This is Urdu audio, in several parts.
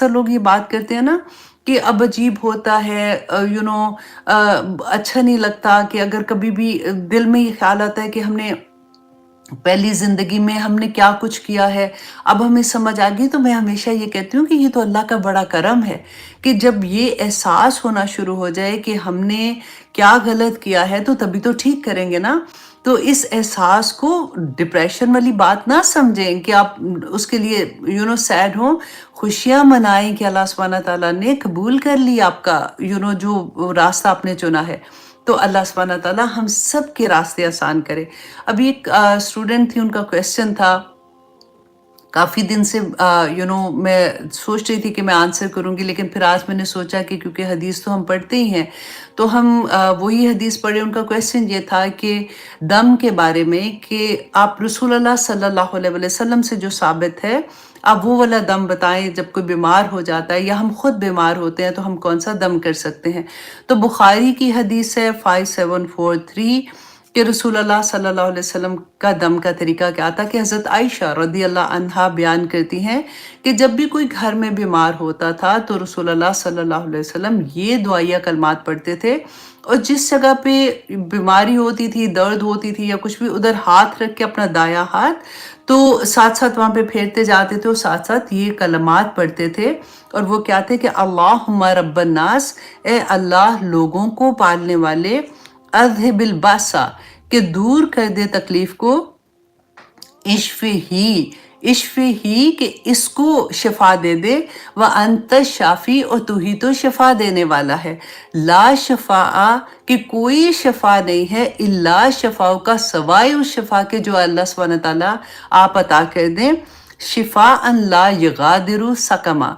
اکثر لوگ یہ بات کرتے ہیں نا کہ اب عجیب ہوتا ہے، اچھا نہیں لگتا کہ اگر کبھی بھی دل میں یہ خیال آتا ہے کہ ہم نے پہلی زندگی میں ہم نے کیا کچھ کیا ہے، اب ہمیں سمجھ آ گئی، تو میں ہمیشہ یہ کہتی ہوں کہ یہ تو اللہ کا بڑا کرم ہے کہ جب یہ احساس ہونا شروع ہو جائے کہ ہم نے کیا غلط کیا ہے تو تبھی تو ٹھیک کریں گے نا۔ تو اس احساس کو ڈپریشن والی بات نہ سمجھیں کہ آپ اس کے لیے سیڈ ہوں، خوشیاں منائیں کہ اللہ سبحانہ تعالیٰ نے قبول کر لی آپ کا جو راستہ آپ نے چنا ہے۔ تو اللہ سبحانہ تعالیٰ ہم سب کے راستے آسان کرے۔ ابھی ایک اسٹوڈنٹ تھی، ان کا کویسچن تھا، کافی دن سے میں سوچ رہی تھی کہ میں آنسر کروں گی، لیکن پھر آج میں نے سوچا کہ کیونکہ حدیث تو ہم پڑھتے ہی ہیں تو ہم وہی حدیث پڑھیں۔ ان کا کویسچن یہ تھا کہ دم کے بارے میں کہ آپ رسول اللہ صلی اللہ علیہ وسلم سے جو ثابت ہے، آپ وہ والا دم بتائیں جب کوئی بیمار ہو جاتا ہے یا ہم خود بیمار ہوتے ہیں تو ہم کون سا دم کر سکتے ہیں۔ تو بخاری کی حدیث ہے 5743 کہ رسول اللہ صلی اللہ علیہ وسلم کا دم کا طریقہ کیا تھا، کہ حضرت عائشہ رضی اللہ عنہا بیان کرتی ہیں کہ جب بھی کوئی گھر میں بیمار ہوتا تھا تو رسول اللہ صلی اللہ علیہ وسلم یہ دعائیہ کلمات پڑھتے تھے، اور جس جگہ پہ بیماری ہوتی تھی، درد ہوتی تھی یا کچھ بھی، ادھر ہاتھ رکھ کے اپنا دایاں ہاتھ تو ساتھ ساتھ وہاں پہ پھیرتے جاتے تھے اور ساتھ ساتھ یہ کلمات پڑھتے تھے، اور وہ کیا تھے کہ اللہم رب الناس، اے اللہ لوگوں کو پالنے والے، اذہب الباسا، کہ دور کر دے تکلیف کو، اشفی ہی کہ اس کو شفا دے دے، وانت شافی، اور تو ہی تو شفا دینے والا ہے، لا شفاء، کہ کوئی شفا نہیں ہے، الا شفاء کا، سوائے اس شفا کے جو اللہ سبحانہ تعالیٰ آپ عطا کر دیں، شفاء لا یغادر سقما،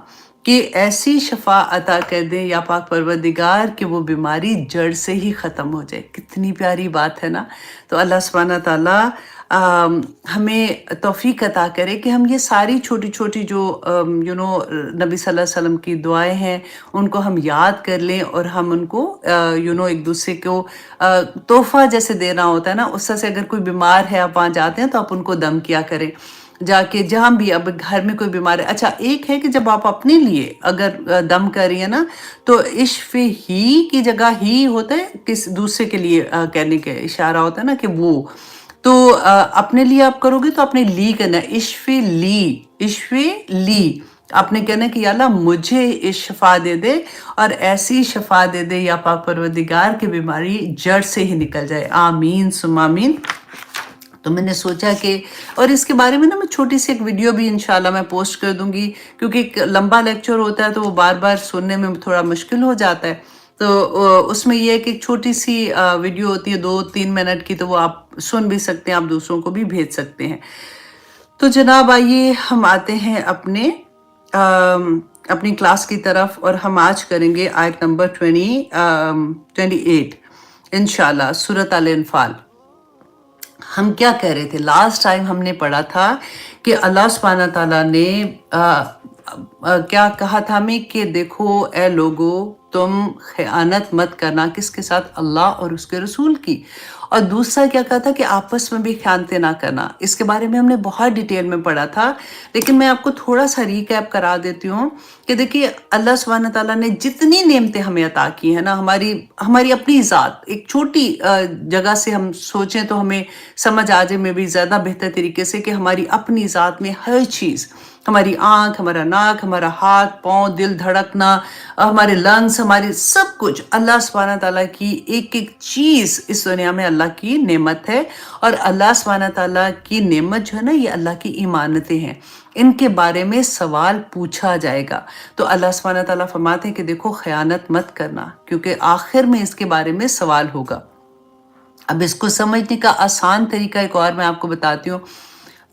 کہ ایسی شفا عطا کر دیں یا پاک پروردگار کہ وہ بیماری جڑ سے ہی ختم ہو جائے۔ کتنی پیاری بات ہے نا۔ تو اللہ سبحانہ تعالیٰ ہمیں توفیق عطا کرے کہ ہم یہ ساری چھوٹی چھوٹی جو نبی صلی اللہ علیہ وسلم کی دعائیں ہیں ان کو ہم یاد کر لیں، اور ہم ان کو ایک دوسرے کو تحفہ جیسے دینا ہوتا ہے نا، اس طرح سے اگر کوئی بیمار ہے آپ وہاں جاتے ہیں تو آپ ان کو دم کیا کریں جا کے، جہاں بھی اب گھر میں کوئی بیمار ہے۔ اچھا ایک ہے کہ جب آپ اپنے لیے اگر دم کر رہی ہیں نا تو اشف ہی کی جگہ ہی ہوتا ہے، کس دوسرے کے لیے کہنے کا اشارہ ہوتا ہے نا کہ وہ، تو اپنے لیے آپ کرو گے تو اپنے لی کرنا ہے، اشف لی، آپ نے کہنا ہے کہ یا اللہ مجھے شفا دے دے، اور ایسی شفا دے دے یا پاک پروردگار کی بیماری جڑ سے ہی نکل جائے، آمین ثم آمین۔ تو میں نے سوچا کہ، اور اس کے بارے میں نا میں چھوٹی سی ایک ویڈیو بھی انشاءاللہ میں پوسٹ کر دوں گی، کیونکہ ایک لمبا لیکچر ہوتا ہے تو وہ بار بار سننے میں تھوڑا مشکل ہو جاتا ہے، تو اس میں یہ ہے کہ ایک چھوٹی سی ویڈیو ہوتی ہے 2-3 منٹ کی، تو وہ آپ سن بھی سکتے ہیں، آپ دوسروں کو بھی بھیج سکتے ہیں۔ تو جناب آئیے ہم آتے ہیں اپنی کلاس کی طرف، اور ہم آج کریں گے آیت نمبر 28 انشاءاللہ، سورۃ الانفال۔ ہم کیا کہہ رہے تھے لاسٹ ٹائم؟ ہم نے پڑھا تھا کہ اللہ سبحانہ تعالیٰ نے کیا کہا تھا ہمیں کہ دیکھو اے لوگو، تم خیانت مت کرنا، کس کے ساتھ؟ اللہ اور اس کے رسول کی، اور دوسرا کیا کہا تھا کہ آپس میں بھی خیانتیں نہ کرنا۔ اس کے بارے میں ہم نے بہت ڈیٹیل میں پڑھا تھا، لیکن میں آپ کو تھوڑا سا ریکیپ کرا دیتی ہوں کہ دیکھیے اللہ سبحانہ تعالیٰ نے جتنی نعمتیں ہمیں عطا کی ہیں نا، ہماری اپنی ذات، ایک چھوٹی جگہ سے ہم سوچیں تو ہمیں سمجھ آ جائے میں بھی زیادہ بہتر طریقے سے کہ ہماری اپنی ذات میں ہر چیز، ہماری آنکھ، ہمارا ناک، ہمارا ہاتھ پاؤں، دل دھڑکنا، ہمارے لنگس، ہمارے سب کچھ اللہ سبحانہ تعالیٰ کی ایک ایک چیز اس دنیا میں اللہ کی نعمت ہے، اور اللہ سبحانہ تعالیٰ کی نعمت جو ہے نا یہ اللہ کی امانتیں ہیں، ان کے بارے میں سوال پوچھا جائے گا۔ تو اللہ سبحانہ تعالیٰ فرماتے ہیں کہ دیکھو خیانت مت کرنا، کیونکہ آخر میں اس کے بارے میں سوال ہوگا۔ اب اس کو سمجھنے کا آسان طریقہ ایک اور میں آپ کو بتاتی ہوں۔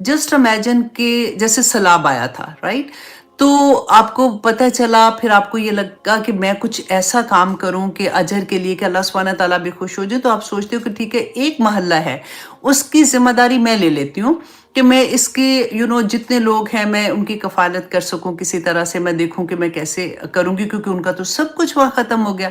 جسٹ امیجن کہ جیسے سیلاب آیا تھا، رائٹ؟ تو آپ کو پتہ چلا، پھر آپ کو یہ لگا کہ میں کچھ ایسا کام کروں کہ اجر کے لیے کہ اللہ سبحانہ تعالیٰ بھی خوش ہو جائے، تو آپ سوچتے ہو کہ ٹھیک ہے ایک محلہ ہے، اس کی ذمہ داری میں لے لیتی ہوں کہ میں اس کے جتنے لوگ ہیں میں ان کی کفالت کر سکوں، کسی طرح سے میں دیکھوں کہ میں کیسے کروں گی، کیونکہ ان کا تو سب کچھ وہاں ختم ہو گیا۔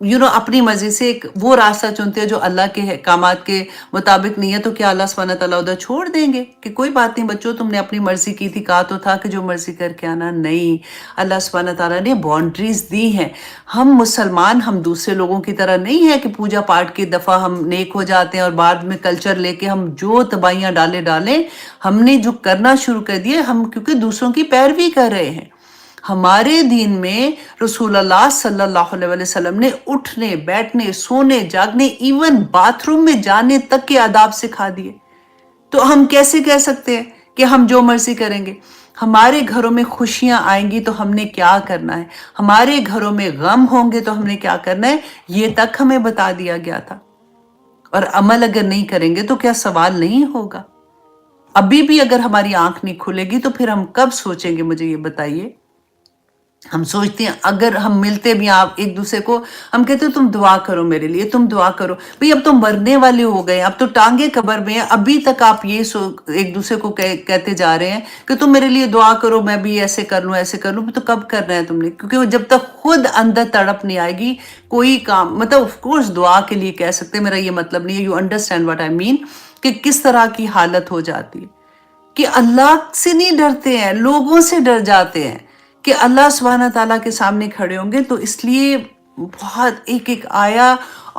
اپنی مرضی سے ایک وہ راستہ چنتے ہو جو اللہ کے احکامات کے مطابق نہیں ہے، تو کیا اللہ سبحانہ تعالیٰ ادھر چھوڑ دیں گے کہ کوئی بات نہیں بچوں، تم نے اپنی مرضی کی تھی، کہا تو تھا کہ جو مرضی کر کے آنا؟ نہیں، اللہ سبحانہ تعالیٰ نے باؤنڈریز دی ہیں۔ ہم مسلمان، ہم دوسرے لوگوں کی طرح نہیں ہے کہ پوجا پاٹ کی دفعہ ہم نیک ہو جاتے ہیں اور بعد میں کلچر لے کے ہم جو تباہیاں ڈالیں، ہم نے جو کرنا شروع کر دیے، ہم کیونکہ دوسروں کی پیروی کر رہے ہیں۔ ہمارے دین میں رسول اللہ صلی اللہ علیہ وسلم نے اٹھنے، بیٹھنے، سونے، جاگنے، ایون باتھ روم میں جانے تک کے آداب سکھا دیے۔ تو ہم کیسے کہہ سکتے ہیں کہ ہم جو مرضی کریں گے؟ ہمارے گھروں میں خوشیاں آئیں گی تو ہم نے کیا کرنا ہے، ہمارے گھروں میں غم ہوں گے تو ہم نے کیا کرنا ہے، یہ تک ہمیں بتا دیا گیا تھا۔ اور عمل اگر نہیں کریں گے تو کیا سوال نہیں ہوگا؟ ابھی بھی اگر ہماری آنکھ نہیں کھلے گی تو پھر ہم کب سوچیں گے؟ مجھے یہ بتائیے۔ ہم سوچتے ہیں اگر ہم ملتے بھی آپ ایک دوسرے کو، ہم کہتے ہیں تم دعا کرو میرے لیے، تم دعا کرو بھئی، اب تو مرنے والے ہو گئے، اب تو ٹانگیں قبر میں ہیں، ابھی تک آپ یہ ایک دوسرے کو کہتے جا رہے ہیں کہ تم میرے لیے دعا کرو، میں بھی ایسے کر لوں ایسے کر لوں۔ تو کب کرنا ہے تم نے؟ کیونکہ جب تک خود اندر تڑپ نہیں آئے گی کوئی کام، مطلب آف کورس دعا کے لیے کہہ سکتے ہیں، میرا یہ مطلب نہیں ہے، یو انڈرسٹینڈ واٹ آئی مین، کہ کس طرح کی حالت ہو جاتی ہے کہ اللہ سے نہیں ڈرتے ہیں، لوگوں سے ڈر جاتے ہیں کہ اللہ سبحانہ تعالیٰ کے سامنے کھڑے ہوں گے۔ تو اس لیے بہت ایک آیا،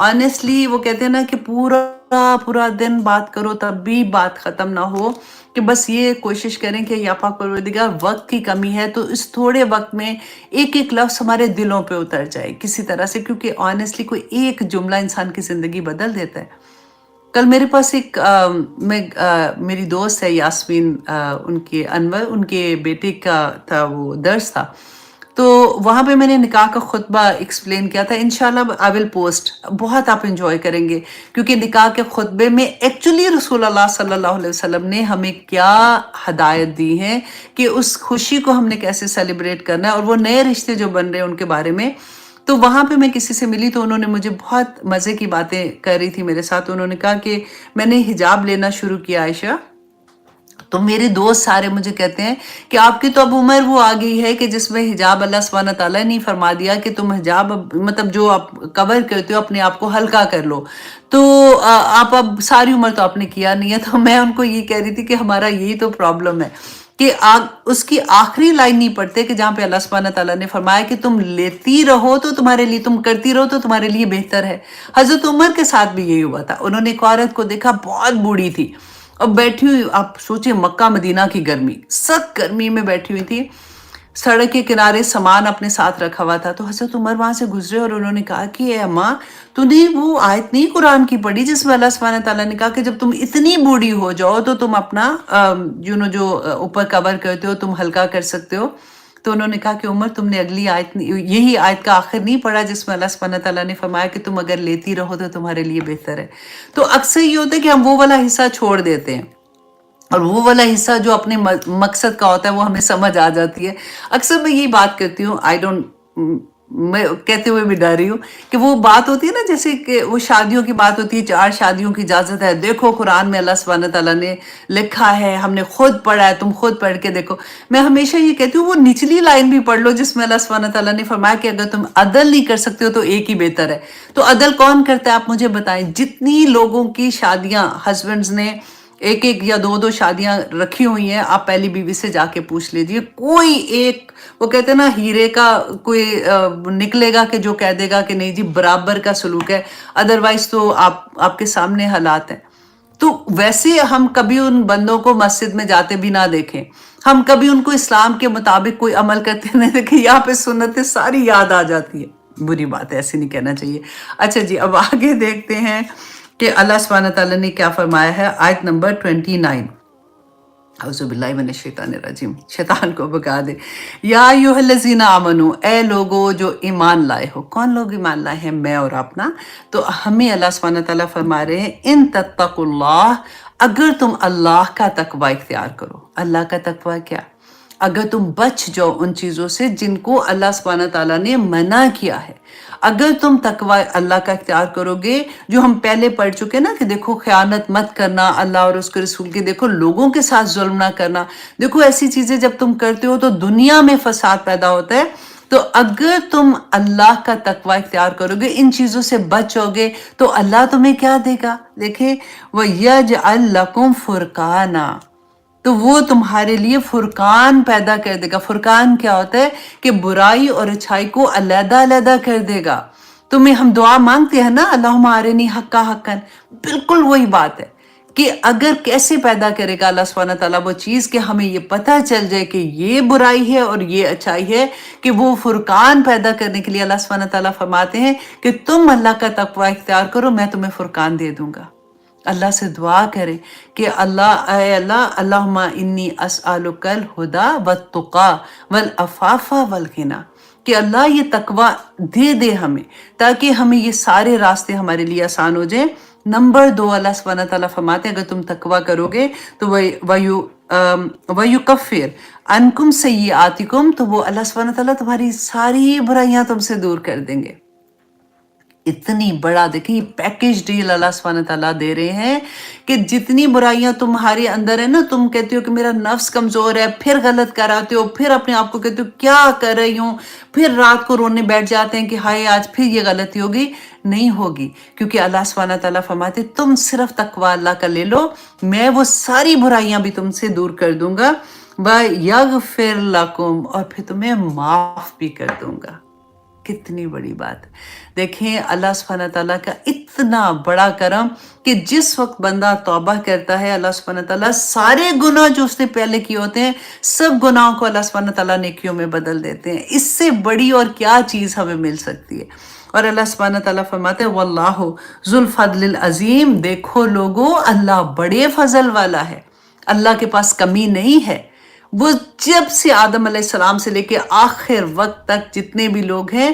آنیسٹلی وہ کہتے ہیں نا کہ پورا دن بات کرو تب بھی بات ختم نہ ہو، کہ بس یہ کوشش کریں کہ یا پاک پروردگار وقت کی کمی ہے تو اس تھوڑے وقت میں ایک لفظ ہمارے دلوں پہ اتر جائے کسی طرح سے، کیونکہ آنیسٹلی کوئی ایک جملہ انسان کی زندگی بدل دیتا ہے۔ کل میرے پاس میری دوست ہے یاسمین، ان کے انور، ان کے بیٹے کا تھا وہ درس تھا، تو وہاں پہ میں نے نکاح کا خطبہ ایکسپلین کیا تھا۔ انشاءاللہ آئی ول پوسٹ، بہت آپ انجوائے کریں گے، کیونکہ نکاح کے خطبے میں ایکچولی رسول اللہ صلی اللہ علیہ وسلم نے ہمیں کیا ہدایت دی ہے کہ اس خوشی کو ہم نے کیسے سیلیبریٹ کرنا ہے، اور وہ نئے رشتے جو بن رہے ہیں ان کے بارے میں۔ تو وہاں پہ میں کسی سے ملی تو انہوں نے مجھے بہت مزے کی باتیں کر رہی تھی میرے ساتھ۔ انہوں نے کہا کہ میں نے حجاب لینا شروع کیا عائشہ، تو میرے دوست سارے مجھے کہتے ہیں کہ آپ کی تو اب عمر وہ آ گئی ہے کہ جس میں حجاب اللہ سبحانہ تعالیٰ نے فرما دیا کہ تم حجاب مطلب جو آپ کور کرتے ہو اپنے آپ کو ہلکا کر لو، تو آپ اب ساری عمر تو آپ نے کیا نہیں ہے۔ تو میں ان کو یہ کہہ رہی تھی کہ ہمارا یہی تو پرابلم ہے کہ اس کی آخری لائن نہیں پڑھتے کہ جہاں پہ اللہ سبحانہ تعالیٰ نے فرمایا کہ تم لیتی رہو تو تمہارے لیے، تم کرتی رہو تو تمہارے لیے بہتر ہے۔ حضرت عمر کے ساتھ بھی یہی ہوا تھا، انہوں نے ایک عورت کو دیکھا بہت بوڑھی تھی اور بیٹھی ہوئی، آپ سوچیں مکہ مدینہ کی گرمی، سخت گرمی میں بیٹھی ہوئی تھی، سڑک کے کنارے سامان اپنے ساتھ رکھا ہوا تھا۔ تو حضرت عمر وہاں سے گزرے اور انہوں نے کہا کہ اے اماں، تو نے وہ آیت نہیں قرآن کی پڑھی جس میں اللہ سبحانہ تعالیٰ نے کہا کہ جب تم اتنی بوڑھی ہو جاؤ تو تم اپنا جو اوپر کور کرتے ہو تم ہلکا کر سکتے ہو؟ تو انہوں نے کہا کہ عمر تم نے اگلی آیت، یہی آیت کا آخر نہیں پڑھا جس میں اللہ سبحانہ تعالیٰ نے فرمایا کہ تم اگر لیتی رہو تو تمہارے لیے بہتر ہے۔ تو اکثر یہ ہوتا ہے کہ ہم وہ والا حصہ چھوڑ دیتے ہیں، اور وہ والا حصہ جو اپنے مقصد کا ہوتا ہے وہ ہمیں سمجھ آ جاتی ہے۔ اکثر میں یہی بات کرتی ہوں، میں کہتے ہوئے بھی ڈر رہی ہوں کہ وہ بات ہوتی ہے نا، جیسے کہ وہ شادیوں کی بات ہوتی ہے، 4 شادیوں کی اجازت ہے، دیکھو قرآن میں اللہ سبحانہ تعالیٰ نے لکھا ہے، ہم نے خود پڑھا ہے، تم خود پڑھ کے دیکھو۔ میں ہمیشہ یہ کہتی ہوں وہ نچلی لائن بھی پڑھ لو جس میں اللہ سبحانہ تعالیٰ نے فرمایا کہ اگر تم عدل نہیں کر سکتے ہو تو ایک ہی بہتر ہے۔ تو عدل کون کرتا ہے آپ مجھے بتائیں؟ جتنی لوگوں کی شادیاں ہسبینڈز نے ایک یا 2 شادیاں رکھی ہوئی ہیں، آپ پہلی بیوی سے جا کے پوچھ لیجئے، کوئی ایک، وہ کہتے ہیں نا ہیرے کا کوئی نکلے گا کہ جو کہہ دے گا کہ نہیں جی برابر کا سلوک ہے، ادروائز تو آپ کے سامنے حالات ہیں۔ تو ویسے ہم کبھی ان بندوں کو مسجد میں جاتے بھی نہ دیکھیں، ہم کبھی ان کو اسلام کے مطابق کوئی عمل کرتے نہیں دیکھیں، یہاں پہ سنتیں ساری یاد آ جاتی ہے۔ بری بات ہے، ایسے نہیں کہنا چاہیے۔ اچھا جی، اب آگے دیکھتے ہیں کہ اللہ سبحانہ تعالیٰ نے کیا فرمایا ہے۔ آیت نمبر 29، اعوذ باللہ من الشیطان الرجیم، شیطان کو بھگا دے۔ یا ایھا الذین آمنو، اے لوگو جو ایمان لائے ہو۔ کون لوگ ایمان لائے ہیں؟ میں اور آپ نا۔ تو ہمیں اللہ سبحانہ تعالیٰ فرما رہے ہیں ان تتقوا اللہ، اگر تم اللہ کا تقوی اختیار کرو۔ اللہ کا تقوی کیا؟ اگر تم بچ جاؤ ان چیزوں سے جن کو اللہ سبحانہ تعالیٰ نے منع کیا ہے، اگر تم تقوی اللہ کا اختیار کرو گے، جو ہم پہلے پڑھ چکے نا کہ دیکھو خیانت مت کرنا اللہ اور اس کے رسول کے، دیکھو لوگوں کے ساتھ ظلم نہ کرنا، دیکھو ایسی چیزیں جب تم کرتے ہو تو دنیا میں فساد پیدا ہوتا ہے، تو اگر تم اللہ کا تقوی اختیار کرو گے، ان چیزوں سے بچو گے، تو اللہ تمہیں کیا دے گا؟ دیکھیں وَيَجْعَلْ لَكُمْ فُرْقَانًا، تو وہ تمہارے لیے فرقان پیدا کر دے گا۔ فرقان کیا ہوتا ہے؟ کہ برائی اور اچھائی کو علیحدہ علیحدہ کر دے گا۔ تمہیں ہم دعا مانگتے ہیں نا، اللہم ارنی حقا حقا، بالکل وہی بات ہے کہ اگر کیسے پیدا کرے گا اللہ سبحانہ تعالیٰ وہ چیز کہ ہمیں یہ پتہ چل جائے کہ یہ برائی ہے اور یہ اچھائی ہے، کہ وہ فرقان پیدا کرنے کے لیے اللہ سبحانہ تعالیٰ فرماتے ہیں کہ تم اللہ کا تقوی اختیار کرو، میں تمہیں فرقان دے دوں گا۔ اللہ سے دعا کرے کہ اے اللہ، اللہم انی اسألک الہدی والتقی والعفاف والغنی، کہ اللہ یہ تقوی دے دے ہمیں تاکہ ہمیں یہ سارے راستے ہمارے لیے آسان ہو جائیں۔ نمبر 2، اللہ سبحانہ تعالیٰ فرماتے ہیں اگر تم تقوی کرو گے تو وَيُكَفِّرْ عَنْكُمْ سَيِّئَاتِكُمْ، تو وہ اللہ سبحانہ تعالیٰ تمہاری ساری برائیاں تم سے دور کر دیں گے۔ اتنی بڑا دیکھیں یہ پیکیج ڈیل اللہ سبحانہ تعالیٰ دے رہے ہیں کہ جتنی برائیاں تمہارے اندر ہے نا، تم کہتے ہو کہ میرا نفس کمزور ہے، پھر غلط کراتے ہو، پھر اپنے آپ کو کہتے ہو کیا کر رہی ہوں، پھر رات کو رونے بیٹھ جاتے ہیں کہ ہائے آج پھر یہ غلطی ہوگی۔ نہیں ہوگی، کیونکہ اللہ سبحانہ تعالیٰ فرماتے تم صرف تقوی اللہ کا لے لو، میں وہ ساری برائیاں بھی تم سے دور کر دوں گا، وَيَغْفِرْ لَكُمْ، اور پھر تمہیں معاف بھی کر دوں گا۔ کتنی بڑی بات ہے۔ دیکھیں اللہ سبحانہ تعالیٰ کا اتنا بڑا کرم کہ جس وقت بندہ توبہ کرتا ہے، اللہ سبحانہ تعالیٰ سارے گناہ جو اس نے پہلے کیے ہوتے ہیں، سب گناہوں کو اللہ سبحانہ تعالیٰ نیکیوں میں بدل دیتے ہیں۔ اس سے بڑی اور کیا چیز ہمیں مل سکتی ہے؟ اور اللہ سبحانہ تعالیٰ فرماتے ہیں وَاللہ ذو الفضل العظیم، دیکھو لوگو اللہ بڑے فضل والا ہے، اللہ کے پاس کمی نہیں ہے۔ وہ جب سے آدم علیہ السلام سے لے کے آخر وقت تک جتنے بھی لوگ ہیں،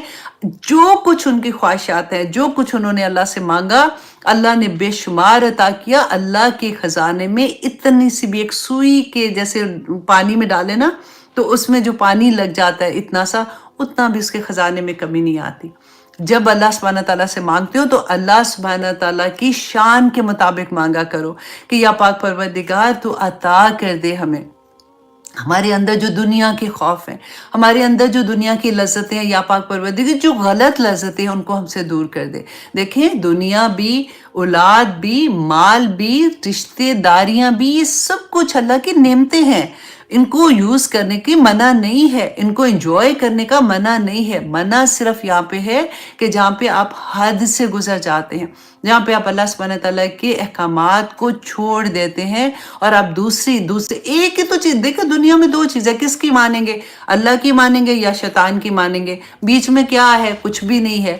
جو کچھ ان کی خواہشات ہیں، جو کچھ انہوں نے اللہ سے مانگا، اللہ نے بے شمار عطا کیا۔ اللہ کے خزانے میں اتنی سی بھی ایک سوئی کے جیسے پانی میں ڈالے نا تو اس میں جو پانی لگ جاتا ہے اتنا سا، اتنا بھی اس کے خزانے میں کمی نہیں آتی۔ جب اللہ سبحانہ تعالیٰ سے مانگتے ہو تو اللہ سبحانہ تعالیٰ کی شان کے مطابق مانگا کرو کہ یا پاک پروردگار تو عطا کر دے ہمیں۔ ہمارے اندر جو دنیا کے خوف ہیں، ہمارے اندر جو دنیا کی لذتیں ہیں، یا پاک پروردگار جو غلط لذتیں ہیں ان کو ہم سے دور کر دے۔ دیکھیں دنیا بھی، اولاد بھی، مال بھی، رشتے داریاں بھی، یہ سب کچھ اللہ کی نعمتیں ہیں، ان کو یوز کرنے کی منع نہیں ہے، ان کو انجوائے کرنے کا منع نہیں ہے۔ منع صرف یہاں پہ ہے کہ جہاں پہ آپ حد سے گزر جاتے ہیں، جہاں پہ آپ اللہ سبحانہ تعالیٰ کے احکامات کو چھوڑ دیتے ہیں اور آپ دوسری ایک ہی تو چیز دیکھیں، دنیا میں 2 چیزیں، کس کی مانیں گے؟ اللہ کی مانیں گے یا شیطان کی مانیں گے؟ بیچ میں کیا ہے؟ کچھ بھی نہیں ہے۔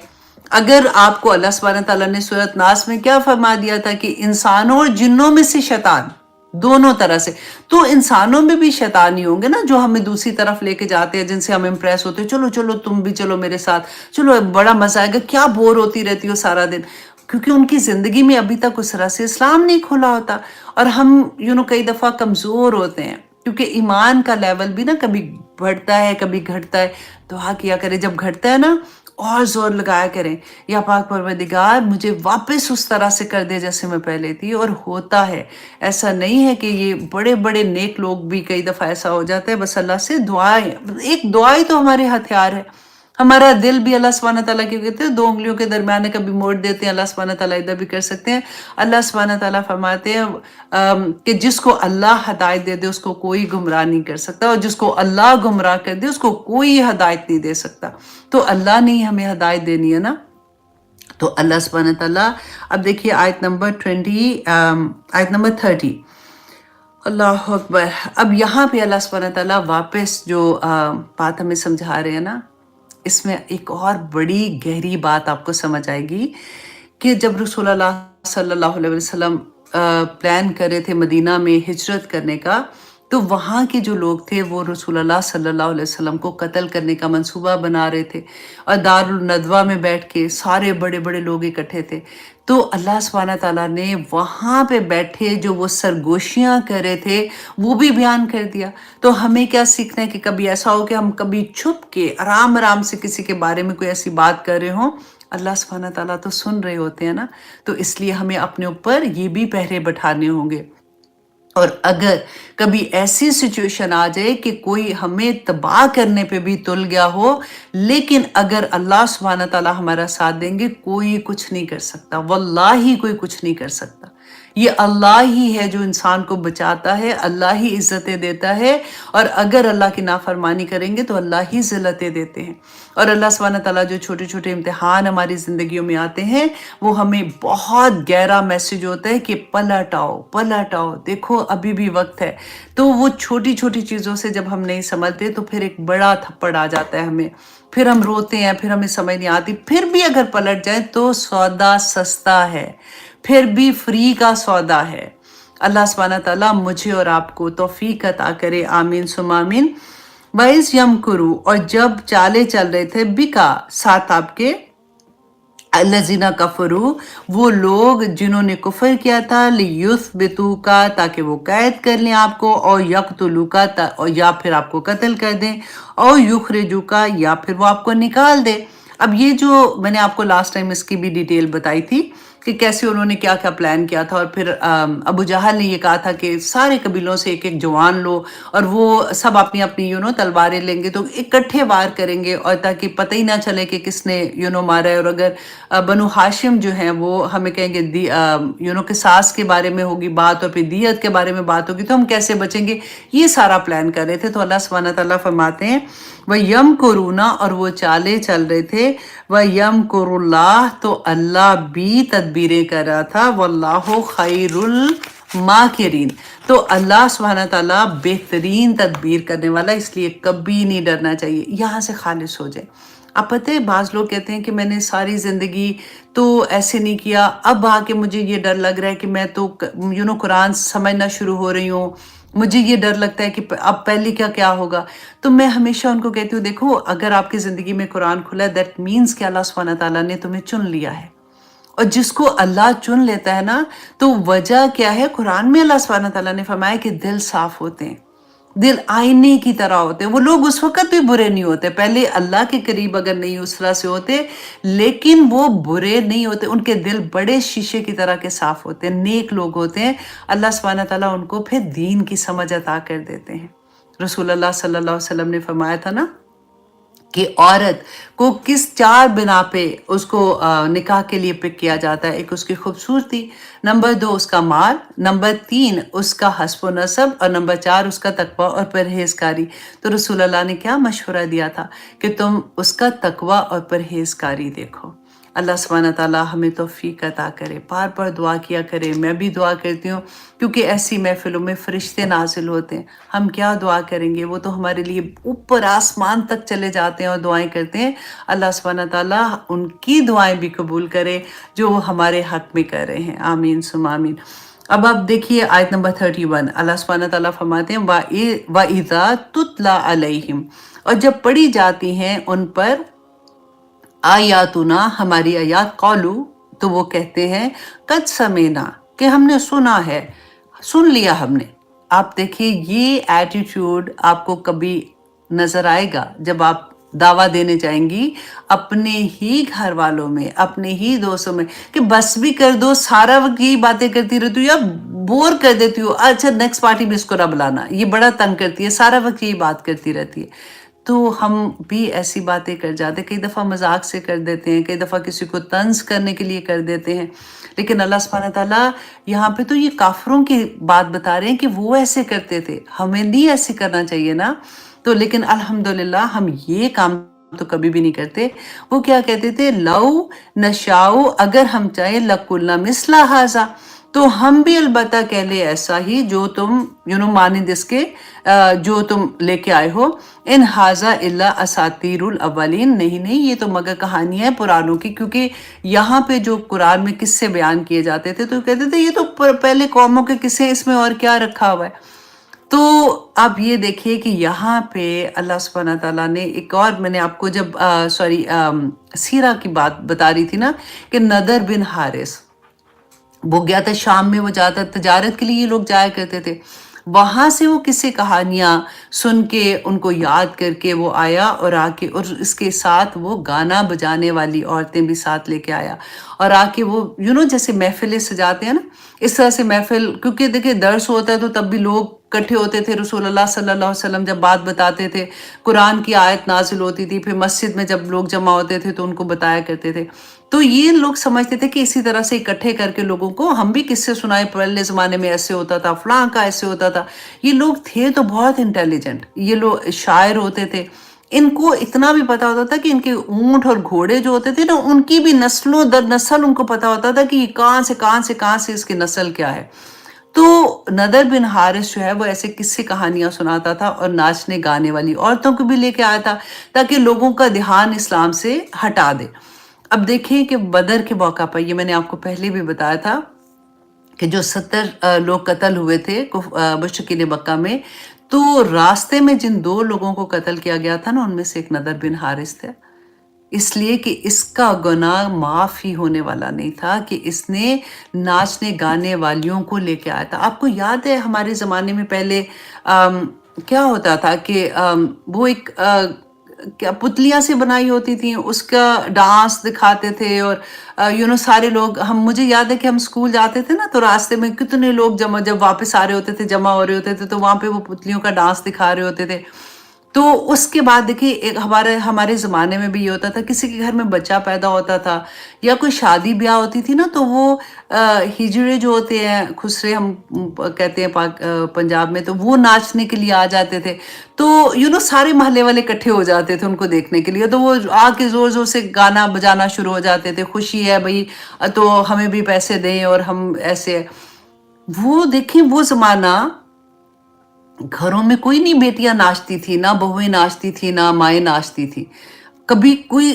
اگر آپ کو اللہ سبحانہ تعالیٰ نے سورۃ ناس میں کیا فرما دیا تھا کہ انسانوں اور جنوں میں سے شیطان، دونوں طرح سے، تو انسانوں میں بھی شیطان ہی ہوں گے نا جو ہمیں دوسری طرف لے کے جاتے ہیں، جن سے ہم امپریس ہوتے ہیں، چلو چلو تم بھی چلو میرے ساتھ، چلو بڑا مزہ آئے گا، کیا بور ہوتی رہتی ہو سارا دن، کیونکہ ان کی زندگی میں ابھی تک اس طرح سے اسلام نہیں کھلا ہوتا، اور ہم کئی دفعہ کمزور ہوتے ہیں، کیونکہ ایمان کا لیول بھی نا کبھی بڑھتا ہے کبھی گھٹتا ہے۔ دعا کیا کرے جب گھٹتا ہے نا اور زور لگایا کریں، یا پاک پروردگار مجھے واپس اس طرح سے کر دے جیسے میں پہلے تھی۔ اور ہوتا ہے، ایسا نہیں ہے کہ یہ بڑے بڑے نیک لوگ بھی کئی دفعہ ایسا ہو جاتا ہے، بس اللہ سے دعائیں، ایک دعائی تو ہمارے ہتھیار ہے۔ ہمارا دل بھی اللہ سبحانہ تعالیٰ کی کہتے ہیں 2 انگلیوں کے درمیان کبھی موڑ دیتے ہیں، اللہ سبحانہ تعالیٰ ادھر بھی کر سکتے ہیں۔ اللہ سبحانہ تعالیٰ فرماتے ہیں کہ جس کو اللہ ہدایت دے دے اس کو کوئی گمراہ نہیں کر سکتا، اور جس کو اللہ گمراہ کر دے اس کو کوئی ہدایت نہیں دے سکتا۔ تو اللہ نے ہمیں ہدایت دینی ہے نا، تو اللہ سبحانہ تعالیٰ، اب دیکھیے آیت نمبر 30، اللہ اکبر۔ اب یہاں پہ اللہ سبحانہ تعالیٰ واپس جو بات ہمیں سمجھا رہے ہیں نا، اس میں ایک اور بڑی گہری بات آپ کو سمجھ آئے گی کہ جب رسول اللہ صلی اللہ علیہ وسلم پلان کر رہے تھے مدینہ میں ہجرت کرنے کا، تو وہاں کے جو لوگ تھے وہ رسول اللہ صلی اللہ علیہ وسلم کو قتل کرنے کا منصوبہ بنا رہے تھے، اور دار الندوہ میں بیٹھ کے سارے بڑے بڑے لوگ اکٹھے تھے۔ تو اللہ سبحانہ تعالیٰ نے وہاں پہ بیٹھے جو وہ سرگوشیاں کر رہے تھے وہ بھی بیان کر دیا۔ تو ہمیں کیا سیکھنا ہے کہ کبھی ایسا ہو کہ ہم کبھی چھپ کے آرام آرام سے کسی کے بارے میں کوئی ایسی بات کر رہے ہوں، اللہ سبحانہ تعالیٰ تو سن رہے ہوتے ہیں نا، تو اس لیے ہمیں اپنے اوپر یہ بھی پہرے بٹھانے ہوں گے۔ اور اگر کبھی ایسی سچویشن آ جائے کہ کوئی ہمیں تباہ کرنے پہ بھی تل گیا ہو، لیکن اگر اللہ سبحانہ تعالیٰ ہمارا ساتھ دیں گے، کوئی کچھ نہیں کر سکتا، واللہ کوئی کچھ نہیں کر سکتا۔ یہ اللہ ہی ہے جو انسان کو بچاتا ہے، اللہ ہی عزتیں دیتا ہے، اور اگر اللہ کی نافرمانی کریں گے تو اللہ ہی ذلتیں دیتے ہیں۔ اور اللہ سبحانہ تعالیٰ جو چھوٹے چھوٹے امتحان ہماری زندگیوں میں آتے ہیں، وہ ہمیں بہت گہرا میسج ہوتا ہے کہ پلٹ آؤ، پلٹ آؤ، دیکھو ابھی بھی وقت ہے۔ تو وہ چھوٹی چھوٹی چیزوں سے جب ہم نہیں سمجھتے تو پھر ایک بڑا تھپڑ آ جاتا ہے ہمیں، پھر ہم روتے ہیں، پھر ہمیں سمجھ نہیں آتی۔ پھر بھی اگر پلٹ جائیں تو سودا سستا ہے، پھر بھی فری کا سودا ہے۔ اللہ سبحانہ تعالیٰ مجھے اور آپ کو توفیق عطا کرے، آمین ثم آمین۔ وَإِذْ يَمْكُرُوا، اور جب چالے چل رہے تھے، بِكَ، ساتھ آپ کے، الذین کفروا، وہ لوگ جنہوں نے کفر کیا تھا، لیثبتوک، تاکہ وہ قید کر لیں آپ کو، اور یقتلوک، یا پھر آپ کو قتل کر دیں، اور یخرجوک، یا پھر وہ آپ کو نکال دے۔ اب یہ جو میں نے آپ کو لاسٹ ٹائم اس کی بھی ڈیٹیل بتائی تھی کہ کیسے انہوں نے کیا کیا پلان کیا تھا، اور پھر ابو جہل نے یہ کہا تھا کہ سارے قبیلوں سے ایک ایک جوان لو، اور وہ سب اپنی اپنی تلواریں لیں گے تو اکٹھے وار کریں گے، اور تاکہ پتہ ہی نہ چلے کہ کس نے مارا ہے۔ اور اگر بنو ہاشم جو ہیں وہ ہمیں کہیں گے قصاص کے بارے میں ہوگی بات، اور پھر دیت کے بارے میں بات ہوگی، تو ہم کیسے بچیں گے، یہ سارا پلان کر رہے تھے۔ تو اللہ سبحانہ تعالیٰ فرماتے ہیں وَيَمْكُرُونَ، اور وہ چالے چل رہے تھے، وَيَمْكُرُ اللَّهُ، تو اللہ بھی تدبیریں کر رہا تھا، وَاللَّهُ خَيْرُ الْمَاكِرِينَ، تو اللہ سبحانہ تعالیٰ بہترین تدبیر کرنے والا، اس لیے کبھی نہیں ڈرنا چاہیے، یہاں سے خالص ہو جائے۔ آپ پتہ ہے بعض لوگ کہتے ہیں کہ میں نے ساری زندگی تو ایسے نہیں کیا، اب آ کے مجھے یہ ڈر لگ رہا ہے کہ میں تو قرآن سمجھنا شروع ہو رہی ہوں، مجھے یہ ڈر لگتا ہے کہ اب پہلے کیا ہوگا۔ تو میں ہمیشہ ان کو کہتی ہوں، دیکھو اگر آپ کی زندگی میں قرآن کھلا ہے، دیٹ مینز کہ اللہ سبحانہ تعالیٰ نے تمہیں چن لیا ہے، اور جس کو اللہ چن لیتا ہے نا، تو وجہ کیا ہے، قرآن میں اللہ سبحانہ تعالیٰ نے فرمایا کہ دل صاف ہوتے ہیں، دل آئینے کی طرح ہوتے ہیں۔ وہ لوگ اس وقت بھی برے نہیں ہوتے، پہلے اللہ کے قریب اگر نہیں اس طرح سے ہوتے، لیکن وہ برے نہیں ہوتے، ان کے دل بڑے شیشے کی طرح کے صاف ہوتے ہیں، نیک لوگ ہوتے ہیں۔ اللہ سبحانہ تعالیٰ ان کو پھر دین کی سمجھ عطا کر دیتے ہیں۔ رسول اللہ صلی اللہ علیہ وسلم نے فرمایا تھا نا کہ عورت کو کس 4 بنا پہ اس کو نکاح کے لیے پک کیا جاتا ہے، ایک اس کی خوبصورتی، نمبر 2 اس کا مال، نمبر 3 اس کا حسب و نسب، اور نمبر 4 اس کا تقوی اور پرہیزکاری۔ تو رسول اللہ نے کیا مشورہ دیا تھا کہ تم اس کا تقوی اور پرہیزکاری دیکھو۔ اللہ سبحانہ تعالیٰ ہمیں توفیق عطا کرے، بار بار دعا کیا کرے، میں بھی دعا کرتی ہوں، کیونکہ ایسی محفلوں میں فرشتے نازل ہوتے ہیں، ہم کیا دعا کریں گے، وہ تو ہمارے لیے اوپر آسمان تک چلے جاتے ہیں اور دعائیں کرتے ہیں۔ اللہ سبحانہ تعالیٰ ان کی دعائیں بھی قبول کرے جو وہ ہمارے حق میں کر رہے ہیں، آمین ثم آمین۔ اب آپ دیکھیے آیت نمبر 31، اللہ سبحانہ تعالیٰ فرماتے ہیں وَإِذَا تُتْلَى عَلَيْهِمْ، اور جب پڑھی جاتی ہیں ان پر آیاتنا، ہماری آیات، قولو، تو وہ کہتے ہیں قد سمینا، کہ ہم نے سنا ہے، سن لیا ہم نے۔ آپ دیکھیے یہ ایٹیٹیوڈ آپ کو کبھی نظر آئے گا جب آپ دعویٰ دینے جائیں گی اپنے ہی گھر والوں میں، اپنے ہی دوستوں میں، کہ بس بھی کر دو، سارا وقت یہی باتیں کرتی رہتی ہوں، یا بور کر دیتی ہوں، اچھا نیکسٹ پارٹی میں اس کو نہ بلانا، یہ بڑا تنگ کرتی ہے، سارا وقت یہی بات کرتی رہتی ہے۔ تو ہم بھی ایسی باتیں کر جاتے ہیں، کئی دفعہ مذاق سے کر دیتے ہیں، کئی دفعہ کسی کو طنز کرنے کے لیے کر دیتے ہیں، لیکن اللہ سبحانہ تعالیٰ یہاں پہ تو یہ کافروں کی بات بتا رہے ہیں کہ وہ ایسے کرتے تھے، ہمیں نہیں ایسے کرنا چاہیے نا۔ تو لیکن الحمدللہ ہم یہ کام تو کبھی بھی نہیں کرتے۔ وہ کیا کہتے تھے، لو نشاؤ، اگر ہم چاہیں، لقلنا مثل ھذا، تو ہم بھی البتہ کہہ لے ایسا ہی جو تم مانند اس کے جو تم لے کے آئے ہو، ان ھذا الا اساطیر الاولین، نہیں یہ تو مگر کہانیاں ہیں پرانوں کی، کیونکہ یہاں پہ جو قرآن میں قصے بیان کیے جاتے تھے تو کہتے تھے یہ تو پہلے قوموں کے قصے، اس میں اور کیا رکھا ہوا ہے۔ تو اب یہ دیکھیے کہ یہاں پہ اللہ سبحانہ تعالیٰ نے ایک اور، میں نے آپ کو جب سیرہ کی بات بتا رہی تھی نا کہ نضر بن حارث وہ گیا تھا شام میں، وہ جاتا تجارت کے لیے، یہ لوگ جایا کرتے تھے، وہاں سے وہ قصے کہانیاں سن کے ان کو یاد کر کے وہ آیا اور آ کے اور اس کے ساتھ وہ گانا بجانے والی عورتیں بھی ساتھ لے کے آیا اور آ کے وہ جیسے محفلیں سجاتے ہیں نا اس طرح سے محفل، کیونکہ دیکھیں درس ہوتا ہے تو تب بھی لوگ اکٹھے ہوتے تھے، رسول اللہ صلی اللہ علیہ وسلم جب بات بتاتے تھے، قرآن کی آیت نازل ہوتی تھی، پھر مسجد میں جب لوگ جمع ہوتے تھے تو ان کو بتایا کرتے تھے، تو یہ لوگ سمجھتے تھے کہ اسی طرح سے اکٹھے کر کے لوگوں کو ہم بھی قصے سنائے، پہلے زمانے میں ایسے ہوتا تھا، فلاں کا ایسے ہوتا تھا۔ یہ لوگ تھے تو بہت انٹیلیجنٹ، یہ لوگ شاعر ہوتے تھے، ان کو اتنا بھی پتا ہوتا تھا کہ ان کے اونٹ اور گھوڑے جو ہوتے تھے نا ان کی بھی نسلوں در نسل ان کو پتا ہوتا تھا کہ یہ کہاں سے اس کی نسل کیا ہے۔ تو نضر بن حارث جو ہے وہ ایسے قصے کہانیاں سناتا تھا اور ناچنے گانے والی عورتوں کو بھی لے کے آیا تھا تاکہ لوگوں کا دھیان اسلام سے ہٹا دے۔ اب دیکھیں کہ بدر کے موقع پر، یہ میں نے آپ کو پہلے بھی بتایا تھا کہ جو 70 لوگ قتل ہوئے تھے مشرکین مکہ میں، تو راستے میں جن 2 لوگوں کو قتل کیا گیا تھا نا ان میں سے ایک نضر بن حارث تھا، اس لیے کہ اس کا گناہ معاف ہی ہونے والا نہیں تھا کہ اس نے ناچنے گانے والیوں کو لے کے آیا تھا۔ آپ کو یاد ہے ہمارے زمانے میں پہلے کیا ہوتا تھا کہ وہ ایک کیا پتلیاں سے بنائی ہوتی تھیں، اس کا ڈانس دکھاتے تھے اور سارے لوگ، مجھے یاد ہے کہ ہم اسکول جاتے تھے نا تو راستے میں کتنے لوگ جب واپس آ رہے ہوتے تھے، جمع ہو رہے ہوتے تھے تو وہاں پہ وہ پتلیوں کا ڈانس دکھا رہے ہوتے تھے۔ تو اس کے بعد دیکھیے ایک ہمارے زمانے میں بھی یہ ہوتا تھا، کسی کے گھر میں بچہ پیدا ہوتا تھا یا کوئی شادی بیاہ ہوتی تھی نا تو وہ ہجڑے جو ہوتے ہیں، خسرے ہم کہتے ہیں پنجاب میں، تو وہ ناچنے کے لیے آ جاتے تھے، تو سارے محلے والے اکٹھے ہو جاتے تھے ان کو دیکھنے کے لیے، تو وہ آ کے زور زور سے گانا بجانا شروع ہو جاتے تھے، خوشی ہے بھائی تو ہمیں بھی پیسے دیں اور ہم ایسے۔ وہ دیکھیں وہ زمانہ، گھروں میں کوئی نہیں بیٹیاں ناچتی تھی، نہ بہویں ناچتی تھی، نہ مائیں ناچتی تھی، کبھی کوئی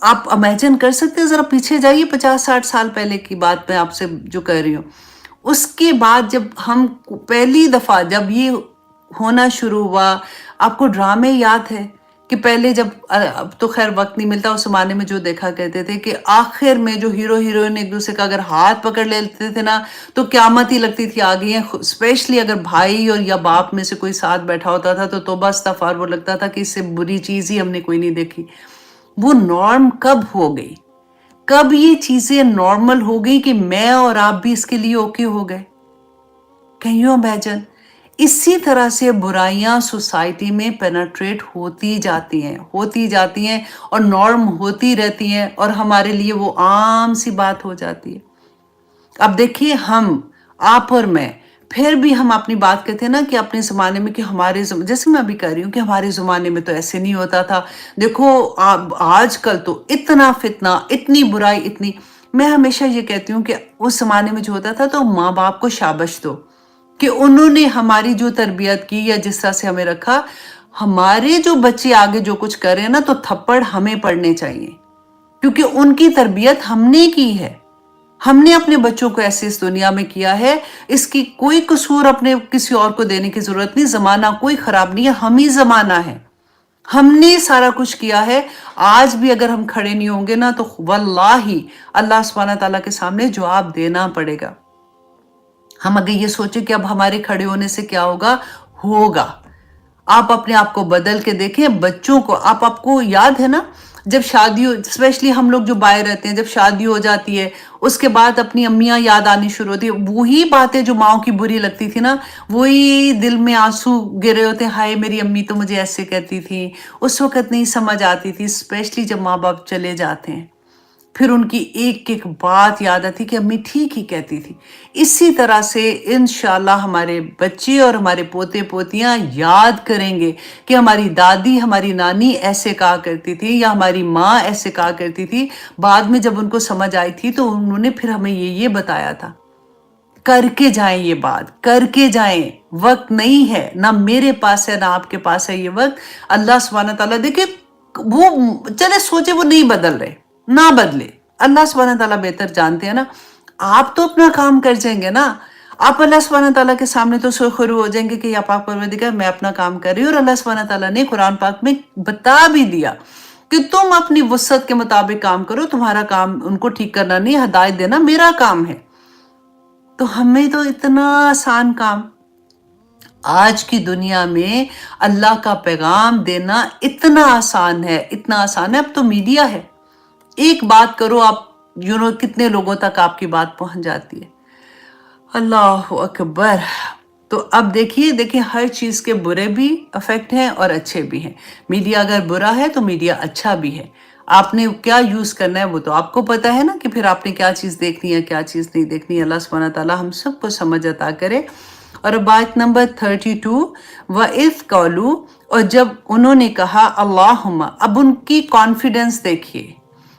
آپ امیجن کر سکتے ہیں؟ ذرا پیچھے جائیے 50-60 سال پہلے کی بات میں آپ سے جو کہہ رہی ہوں۔ اس کے بعد جب ہم پہلی دفعہ جب یہ ہونا شروع ہوا، آپ کو ڈرامے یاد ہے کہ پہلے جب، اب تو خیر وقت نہیں ملتا، اس زمانے میں جو دیکھا کرتے تھے کہ آخر میں جو ہیرو ہیروئن ایک دوسرے کا اگر ہاتھ پکڑ لیتے تھے نا تو قیامت ہی لگتی تھی آ گئی ہیں، اسپیشلی اگر بھائی اور یا باپ میں سے کوئی ساتھ بیٹھا ہوتا تھا تو توبہ استغفار، وہ لگتا تھا کہ اس سے بری چیز ہی ہم نے کوئی نہیں دیکھی۔ وہ نارم کب ہو گئی؟ کب یہ چیزیں نارمل ہو گئی کہ میں اور آپ بھی اس کے لیے اوکے ہو گئے؟ Can you imagine? اسی طرح سے برائیاں سوسائٹی میں پینیٹریٹ ہوتی جاتی ہیں اور نارم ہوتی رہتی ہیں اور ہمارے لیے وہ عام سی بات ہو جاتی ہے۔ اب دیکھیے آپ اور میں، پھر بھی ہم اپنی بات کہتے ہیں نا کہ اپنے زمانے میں، کہ جیسے میں ابھی کہہ رہی ہوں کہ ہمارے زمانے میں تو ایسے نہیں ہوتا تھا، دیکھو آج کل تو اتنا فتنہ، اتنی برائی، اتنی۔ میں ہمیشہ یہ کہتی ہوں کہ اس زمانے میں جو ہوتا تھا تو ماں باپ کو شابش دو کہ انہوں نے ہماری جو تربیت کی یا جس طرح سے ہمیں رکھا، ہمارے جو بچے آگے جو کچھ کر رہے ہیں نا تو تھپڑ ہمیں پڑنے چاہیے، کیونکہ ان کی تربیت ہم نے کی ہے، ہم نے اپنے بچوں کو ایسے اس دنیا میں کیا ہے، اس کی کوئی قصور اپنے کسی اور کو دینے کی ضرورت نہیں۔ زمانہ کوئی خراب نہیں ہے، ہم ہی زمانہ ہے، ہم نے سارا کچھ کیا ہے۔ آج بھی اگر ہم کھڑے نہیں ہوں گے نا تو واللہ اللہ سبحانہ تعالیٰ کے سامنے جواب دینا پڑے گا۔ ہم اگر یہ سوچیں کہ اب ہمارے کھڑے ہونے سے کیا ہوگا، آپ اپنے آپ کو بدل کے دیکھیں، بچوں کو، آپ کو یاد ہے نا جب شادی ہو، اسپیشلی ہم لوگ جو باہر رہتے ہیں، جب شادی ہو جاتی ہے اس کے بعد اپنی امیاں یاد آنی شروع ہوتی ہے، وہی باتیں جو ماؤں کی بری لگتی تھی نا، وہی دل میں آنسو گرے ہوتے ہیں، ہائے میری امی تو مجھے ایسے کہتی تھی، اس وقت نہیں سمجھ آتی تھی، اسپیشلی جب ماں باپ چلے جاتے ہیں پھر ان کی ایک ایک بات یاد آتی کہ امی ٹھیک ہی کہتی تھی۔ اسی طرح سے انشاءاللہ ہمارے بچے اور ہمارے پوتے پوتیاں یاد کریں گے کہ ہماری دادی، ہماری نانی ایسے کہا کرتی تھی یا ہماری ماں ایسے کہا کرتی تھی۔ بعد میں جب ان کو سمجھ آئی تھی تو انہوں نے پھر ہمیں یہ بتایا تھا۔ کر کے جائیں، یہ بات کر کے جائیں، وقت نہیں ہے، نہ میرے پاس ہے نہ آپ کے پاس ہے یہ وقت۔ اللہ سبحانہ تعالیٰ دیکھیں، وہ چلے سوچے وہ نہیں بدل رہے، نہ بدلے، اللہ سبحانہ تعالیٰ بہتر جانتے ہیں نا۔ آپ تو اپنا کام کر جائیں گے نا، آپ اللہ سبحانہ تعالیٰ کے سامنے تو سرخرو ہو جائیں گے کہ یا پاک پروردگار میں اپنا کام کر رہی ہوں، اور اللہ سبحانہ تعالیٰ نے قرآن پاک میں بتا بھی دیا کہ تم اپنی وسعت کے مطابق کام کرو، تمہارا کام ان کو ٹھیک کرنا نہیں، ہدایت دینا میرا کام ہے۔ تو ہمیں تو اتنا آسان کام، آج کی دنیا میں اللہ کا پیغام دینا اتنا آسان ہے، اتنا آسان ہے. اب تو میڈیا ہے، ایک بات کرو آپ کتنے لوگوں تک آپ کی بات پہنچ جاتی ہے. اللہ اکبر. تو اب دیکھیے ہر چیز کے برے بھی افیکٹ ہیں اور اچھے بھی ہیں. میڈیا اگر برا ہے تو میڈیا اچھا بھی ہے. آپ نے کیا یوز کرنا ہے وہ تو آپ کو پتا ہے نا، کہ پھر آپ نے کیا چیز دیکھنی ہے کیا چیز نہیں دیکھنی ہے. اللہ سبحانہ تعالیٰ ہم سب کو سمجھ عطا کرے. اور اب آیت نمبر 32. وَإِذْ قَالُوا، اور جب انہوں نے کہا اللہم. اب ان کی کانفیڈنس دیکھیے.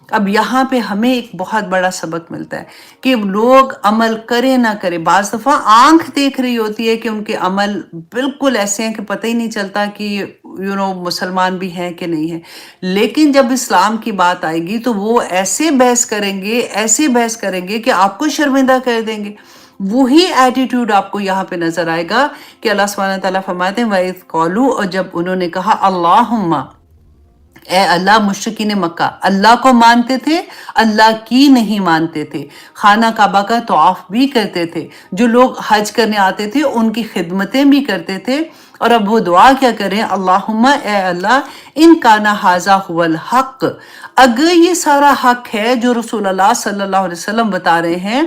اب یہاں پہ ہمیں ایک بہت بڑا سبق ملتا ہے کہ لوگ عمل کرے نہ کرے. بعض دفعہ آنکھ دیکھ رہی ہوتی ہے کہ ان کے عمل بالکل ایسے ہیں کہ پتہ ہی نہیں چلتا کہ مسلمان بھی ہیں کہ نہیں ہیں. لیکن جب اسلام کی بات آئے گی تو وہ ایسے بحث کریں گے کہ آپ کو شرمندہ کر دیں گے. وہی ایٹیٹیوڈ آپ کو یہاں پہ نظر آئے گا کہ اللہ سبحانہ تعالیٰ فرماتے ہیں وَإِذْ قَالُوا، اور جب انہوں نے کہا اللہم، اے اللہ. مشرکین مکہ اللہ کو مانتے تھے، اللہ کی نہیں مانتے تھے. خانہ کعبہ کا طواف بھی کرتے تھے. جو لوگ حج کرنے آتے تھے ان کی خدمتیں بھی کرتے تھے. اور اب وہ دعا کیا کریں؟ اللہم، اے اللہ، ان کان ھذا ھو الحق، اگر یہ سارا حق ہے جو رسول اللہ صلی اللہ علیہ وسلم بتا رہے ہیں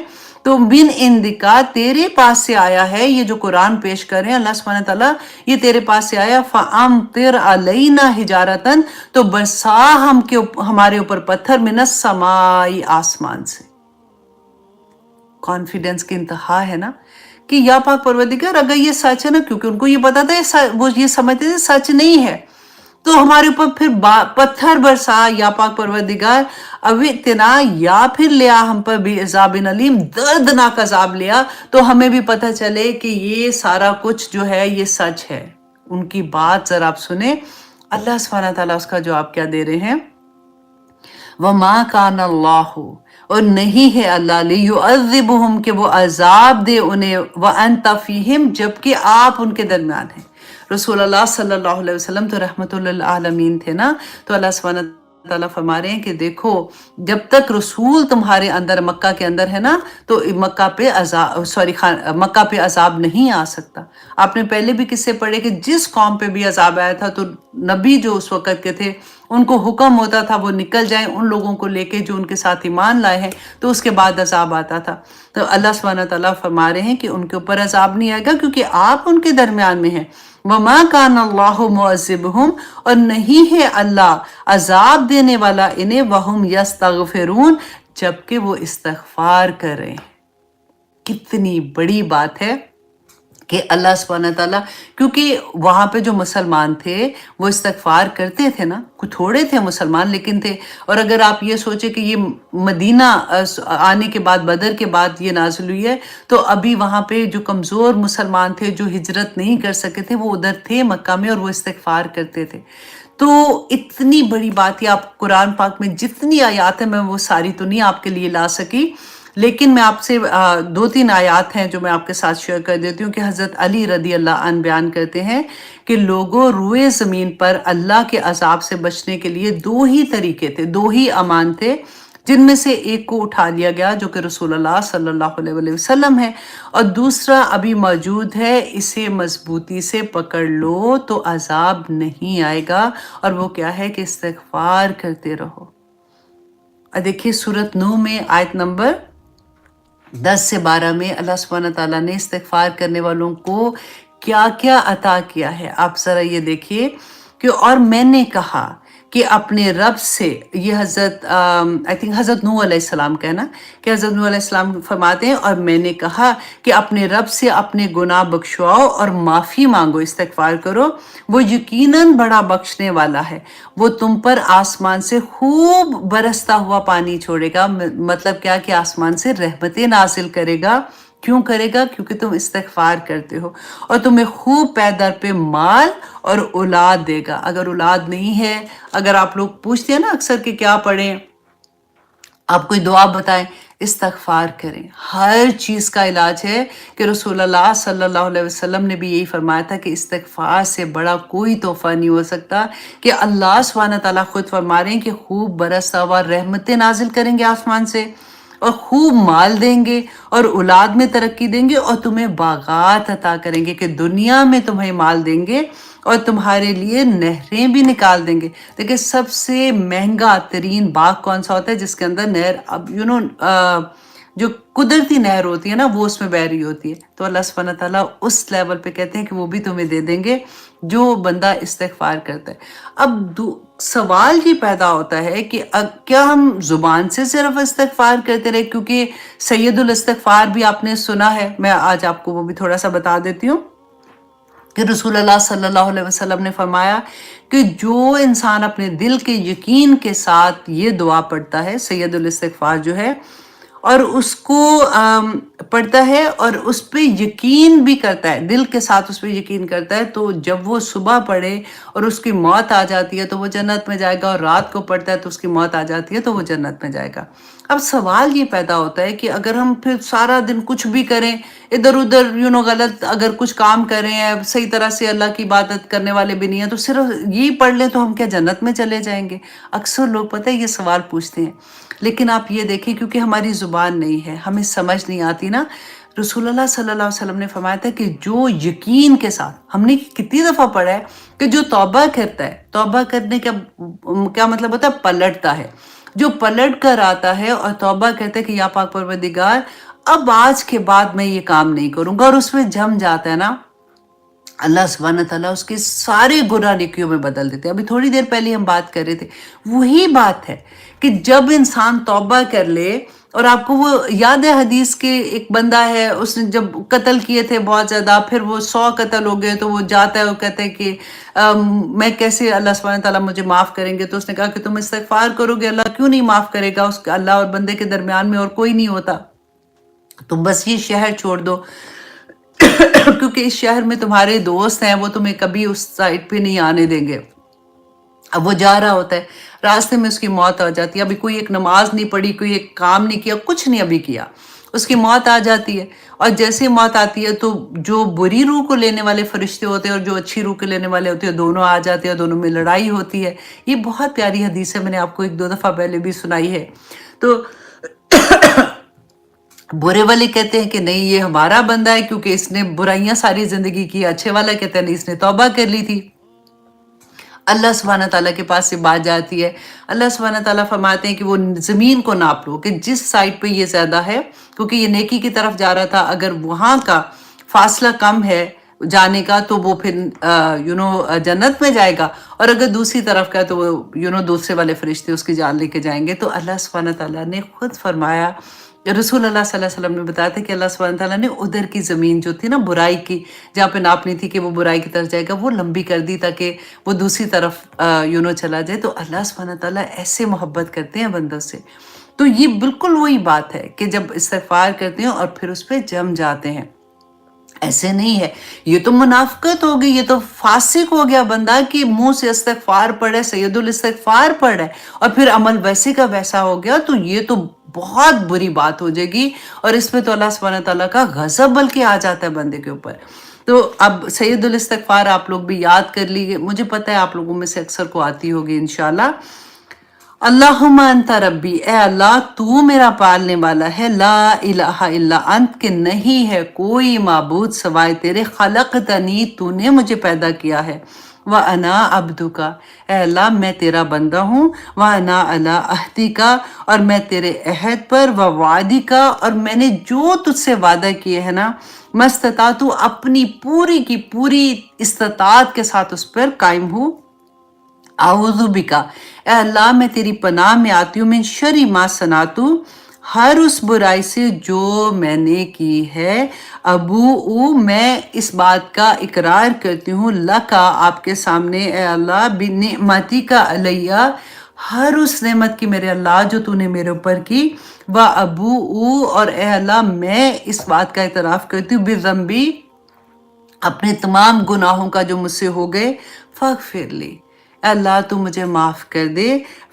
تو من عندکا، تیرے پاس سے آیا ہے. یہ جو قرآن پیش کر رہے ہیں اللہ سبحانہ تعالیٰ، یہ تیرے پاس سے آیا. فَأَمْطِرْ عَلَيْنَا حِجَارَةً، تو برسا ہمارے اوپر پتھر. من السماء، آسمان سے. کانفیڈنس کی انتہا ہے نا کہ یا پاک پروردگار اگر یہ سچ ہے نا، کیونکہ ان کو یہ پتا تھا وہ یہ سمجھتے تھے سچ نہیں ہے، تو ہمارے اوپر پھر پتھر برسا یا پاک پروردگار. اب اتنا، یا پھر لیا ہم پر بھی عذاب علیم، دردناک عذاب لیا تو ہمیں بھی پتہ چلے کہ یہ سارا کچھ جو ہے یہ سچ ہے. ان کی بات ذرا آپ سنیں. اللہ سبحانہ تعالیٰ اس کا جواب کیا دے رہے ہیں؟ وَمَا كَانَ اللَّهُ، اور نہیں ہے اللہ لِيُعَذِّبُهُمْ، کہ وہ عذاب دے انہیں. وَأَنْتَ فِيهِمْ، جبکہ آپ ان کے درمیان ہیں. رسول اللہ صلی اللہ علیہ وسلم تو رحمت للعالمین تھے نا. تو اللہ سبحانہ تعالیٰ فرما رہے ہیں کہ دیکھو، جب تک رسول تمہارے اندر مکہ کے اندر ہے نا تو مکہ پہ عذاب نہیں آ سکتا. آپ نے پہلے بھی قصے پڑھے کہ جس قوم پہ بھی عذاب آیا تھا تو نبی جو اس وقت کے تھے ان کو حکم ہوتا تھا وہ نکل جائیں ان لوگوں کو لے کے جو ان کے ساتھ ایمان لائے ہیں، تو اس کے بعد عذاب آتا تھا. تو اللہ سبحانہ تعالیٰ فرما رہے ہیں کہ ان کے اوپر عذاب نہیں آئے گا کیونکہ آپ ان کے درمیان میں ہیں. وَمَا كَانَ اللَّهُ مُعَذِّبُهُمْ، اور نہیں ہے اللہ عذاب دینے والا انہیں. وَهُمْ يَسْتَغْفِرُونَ، جبکہ وہ استغفار کریں. کتنی بڑی بات ہے کہ اللہ سبحانہ تعالیٰ، کیونکہ وہاں پہ جو مسلمان تھے وہ استغفار کرتے تھے نا. کچھ تھوڑے تھے مسلمان لیکن تھے. اور اگر آپ یہ سوچیں کہ یہ مدینہ آنے کے بعد، بدر کے بعد یہ نازل ہوئی ہے، تو ابھی وہاں پہ جو کمزور مسلمان تھے جو ہجرت نہیں کر سکے تھے وہ ادھر تھے مکہ میں اور وہ استغفار کرتے تھے. تو اتنی بڑی بات ہے. آپ قرآن پاک میں جتنی آیات ہیں میں وہ ساری تو نہیں آپ کے لیے لا سکی، لیکن میں آپ سے 2-3 آیات ہیں جو میں آپ کے ساتھ شیئر کر دیتی ہوں کہ حضرت علی رضی اللہ عنہ بیان کرتے ہیں کہ لوگوں، روئے زمین پر اللہ کے عذاب سے بچنے کے لیے 2 ہی طریقے تھے، 2 ہی امان تھے، جن میں سے ایک کو اٹھا لیا گیا جو کہ رسول اللہ صلی اللہ علیہ وسلم ہے، اور دوسرا ابھی موجود ہے. اسے مضبوطی سے پکڑ لو تو عذاب نہیں آئے گا. اور وہ کیا ہے کہ استغفار کرتے رہو. دیکھیے سورۃ نوح میں آیت نمبر 10 سے 12 میں اللہ سبحانہ تعالیٰ نے استغفار کرنے والوں کو کیا کیا عطا کیا ہے. آپ ذرا یہ دیکھیے کہ اور میں نے کہا کہ اپنے رب سے، یہ حضرت حضرت نوح علیہ السلام کا ہے نا، کہ حضرت نوح علیہ السلام فرماتے ہیں اور میں نے کہا کہ اپنے رب سے اپنے گناہ بخشواؤ اور معافی مانگو، استغفار کرو. وہ یقیناً بڑا بخشنے والا ہے. وہ تم پر آسمان سے خوب برستا ہوا پانی چھوڑے گا. مطلب کیا کہ آسمان سے رحمتیں نازل کرے گا. کیوں کرے گا؟ کیونکہ تم استغفار کرتے ہو. اور تمہیں خوب پے در پہ مال اور اولاد دے گا. اگر اولاد نہیں ہے، اگر آپ لوگ پوچھتے ہیں نا اکثر کہ کیا پڑھیں، آپ کوئی دعا بتائیں، استغفار کریں. ہر چیز کا علاج ہے کہ رسول اللہ صلی اللہ علیہ وسلم نے بھی یہی فرمایا تھا کہ استغفار سے بڑا کوئی تحفہ نہیں ہو سکتا. کہ اللہ سبحانہ تعالیٰ خود فرما رہے ہیں کہ خوب برستا ہوا رحمتیں نازل کریں گے آسمان سے. اور خوب مال دیں گے اور اولاد میں ترقی دیں گے اور تمہیں باغات عطا کریں گے کہ دنیا میں تمہیں مال دیں گے اور تمہارے لیے نہریں بھی نکال دیں گے. دیکھیں سب سے مہنگا ترین باغ کون سا ہوتا ہے جس کے اندر نہر اب جو قدرتی نہر ہوتی ہے نا وہ اس میں بہہ رہی ہوتی ہے. تو اللہ سبحانہ تعالیٰ اس لیول پہ کہتے ہیں کہ وہ بھی تمہیں دے دیں گے جو بندہ استغفار کرتا ہے. اب سوال یہ پیدا ہوتا ہے کہ کیا ہم زبان سے صرف استغفار کرتے رہے؟ کیونکہ سید الاستغفار بھی آپ نے سنا ہے، میں آج آپ کو وہ بھی تھوڑا سا بتا دیتی ہوں کہ رسول اللہ صلی اللہ علیہ وسلم نے فرمایا کہ جو انسان اپنے دل کے یقین کے ساتھ یہ دعا پڑھتا ہے، سید الاستغفار جو ہے، اور اس کو پڑھتا ہے اور اس پہ یقین بھی کرتا ہے، دل کے ساتھ اس پہ یقین کرتا ہے، تو جب وہ صبح پڑھے اور اس کی موت آ جاتی ہے تو وہ جنت میں جائے گا، اور رات کو پڑھتا ہے تو اس کی موت آ جاتی ہے تو وہ جنت میں جائے گا. اب سوال یہ پیدا ہوتا ہے کہ اگر ہم پھر سارا دن کچھ بھی کریں، ادھر ادھر غلط اگر کچھ کام کریں ہیں، صحیح طرح سے اللہ کی عبادت کرنے والے بھی نہیں ہیں، تو صرف یہی پڑھ لیں تو ہم کیا جنت میں چلے جائیں گے؟ اکثر لوگ پتہ ہے یہ سوال پوچھتے ہیں. لیکن آپ یہ دیکھیں کیونکہ ہماری زبان نہیں ہے، ہمیں سمجھ نہیں آتی نا. رسول اللہ صلی اللہ علیہ وسلم نے فرمایا تھا کہ جو یقین کے ساتھ، ہم نے کتنی دفعہ پڑھا ہے کہ جو توبہ کرتا ہے، توبہ کرنے کا کیا مطلب ہوتا ہے؟ پلٹتا ہے. جو پلٹ کر آتا ہے اور توبہ کہتا ہے کہ یا پاک پروردگار اب آج کے بعد میں یہ کام نہیں کروں گا، اور اس میں جم جاتا ہے نا، اللہ سبحانہ تعالیٰ اس کے سارے گناہ نیکیوں میں بدل دیتے ہیں. ابھی تھوڑی دیر پہلے ہم بات کر رہے تھے، وہی بات ہے کہ جب انسان توبہ کر لے، اور آپ کو وہ یاد ہے حدیث کے ایک بندہ ہے، اس نے جب قتل کیے تھے بہت زیادہ، پھر وہ 100 قتل ہو گئے تو وہ جاتا ہے، وہ کہتا ہے کہ میں کیسے اللہ سبحانہ تعالیٰ مجھے معاف کریں گے؟ تو اس نے کہا کہ تم استغفار کرو گے اللہ کیوں نہیں معاف کرے گا؟ اس اللہ اور بندے کے درمیان میں اور کوئی نہیں ہوتا، تم بس یہ شہر چھوڑ دو کیونکہ اس شہر میں تمہارے دوست ہیں، وہ تمہیں کبھی اس سائٹ پہ نہیں آنے دیں گے. اب وہ جا رہا ہوتا ہے، راستے میں اس کی موت آ جاتی ہے. ابھی کوئی ایک نماز نہیں پڑھی، کوئی ایک کام نہیں کیا، کچھ نہیں ابھی کیا، اس کی موت آ جاتی ہے. اور جیسے موت آتی ہے تو جو بری روح کو لینے والے فرشتے ہوتے ہیں اور جو اچھی روح کو لینے والے ہوتے ہیں دونوں آ جاتے ہیں، دونوں میں لڑائی ہوتی ہے. یہ بہت پیاری حدیث ہے، میں نے آپ کو 1-2 دفعہ پہلے بھی سنائی ہے. تو برے والے کہتے ہیں کہ نہیں یہ ہمارا بندہ ہے کیونکہ اس نے برائیاں ساری زندگی کی. اچھے والا کہتے ہیں نہیں اس نے توبہ کر لی تھی. اللہ سبحانہ تعالیٰ کے پاس سے بات جاتی ہے، اللہ سبحانہ تعالیٰ فرماتے ہیں کہ وہ زمین کو ناپ لو کہ جس سائٹ پہ یہ زیادہ ہے، کیونکہ یہ نیکی کی طرف جا رہا تھا، اگر وہاں کا فاصلہ کم ہے جانے کا تو وہ پھر جنت میں جائے گا، اور اگر دوسری طرف کا تو وہ دوسرے والے فرشتے اس کی جان لے کے جائیں گے. تو اللہ سبحانہ تعالیٰ نے خود فرمایا، رسول اللہ صلی اللہ علیہ وسلم نے بتایا تھا کہ اللہ سبحانہ تعالیٰ نے ادھر کی زمین جو تھی نا برائی کی، جہاں پہ ناپنی تھی کہ وہ برائی کی طرف جائے گا، وہ لمبی کر دی تاکہ وہ دوسری طرف چلا جائے. تو اللہ سبحانہ تعالیٰ ایسے محبت کرتے ہیں بندوں سے. تو یہ بالکل وہی بات ہے کہ جب استغفار کرتے ہیں اور پھر اس پہ جم جاتے ہیں. ایسے نہیں ہے، یہ تو منافقت ہو گئی، یہ تو فاسق ہو گیا بندہ کہ منہ سے استغفار پڑھے، سید الاستغفار پڑھے اور پھر عمل ویسے کا ویسا ہو گیا، تو یہ تو بہت بری بات ہو جائے گی، اور اس میں تو اللہ سبحانہ تعالیٰ کا غضب بلکہ آ جاتا ہے بندے کے اوپر. تو اب سید الاستغفار آپ لوگ بھی یاد کر لیجیے، مجھے پتہ ہے آپ لوگوں میں سے اکثر کو آتی ہوگی انشاءاللہ. اللہم انت ربی، اے اللہ تو میرا پالنے والا ہے، لا الہ الا انت، کہ نہیں ہے کوئی معبود سوائے تیرے، خلقتنی تو نے مجھے پیدا کیا ہے، وَأَنَا عَبْدُكَ، اے اللہ میں تیرا بندہ ہوں، وَأَنَا عَلَىٰ عَهْدِكَ، اور میں تیرے عہد پر، وَوَعْدِكَ، اور میں نے جو تجھ سے وعدہ کیے ہیں نا، مَسْتَطَعْتُ، اپنی پوری کی پوری استطاعت کے ساتھ اس پر قائم ہوں. اعوذ بکا، اے اللہ میں تیری پناہ میں آتی ہوں، من شر ما صنعت، ہر اس برائی سے جو میں نے کی ہے، ابو میں اس بات کا اقرار کرتی ہوں، لکا آپ کے سامنے، اے اللہ، بنعمتی کا علیہ، ہر اس نعمت کی میرے اللہ جو تو نے میرے اوپر کی، ابو اور اے اللہ میں اس بات کا اعتراف کرتی ہوں، بذنبی، اپنے تمام گناہوں کا جو مجھ سے ہو گئے، فاغفر لی، اے اللہ تو مجھے معاف کر دے،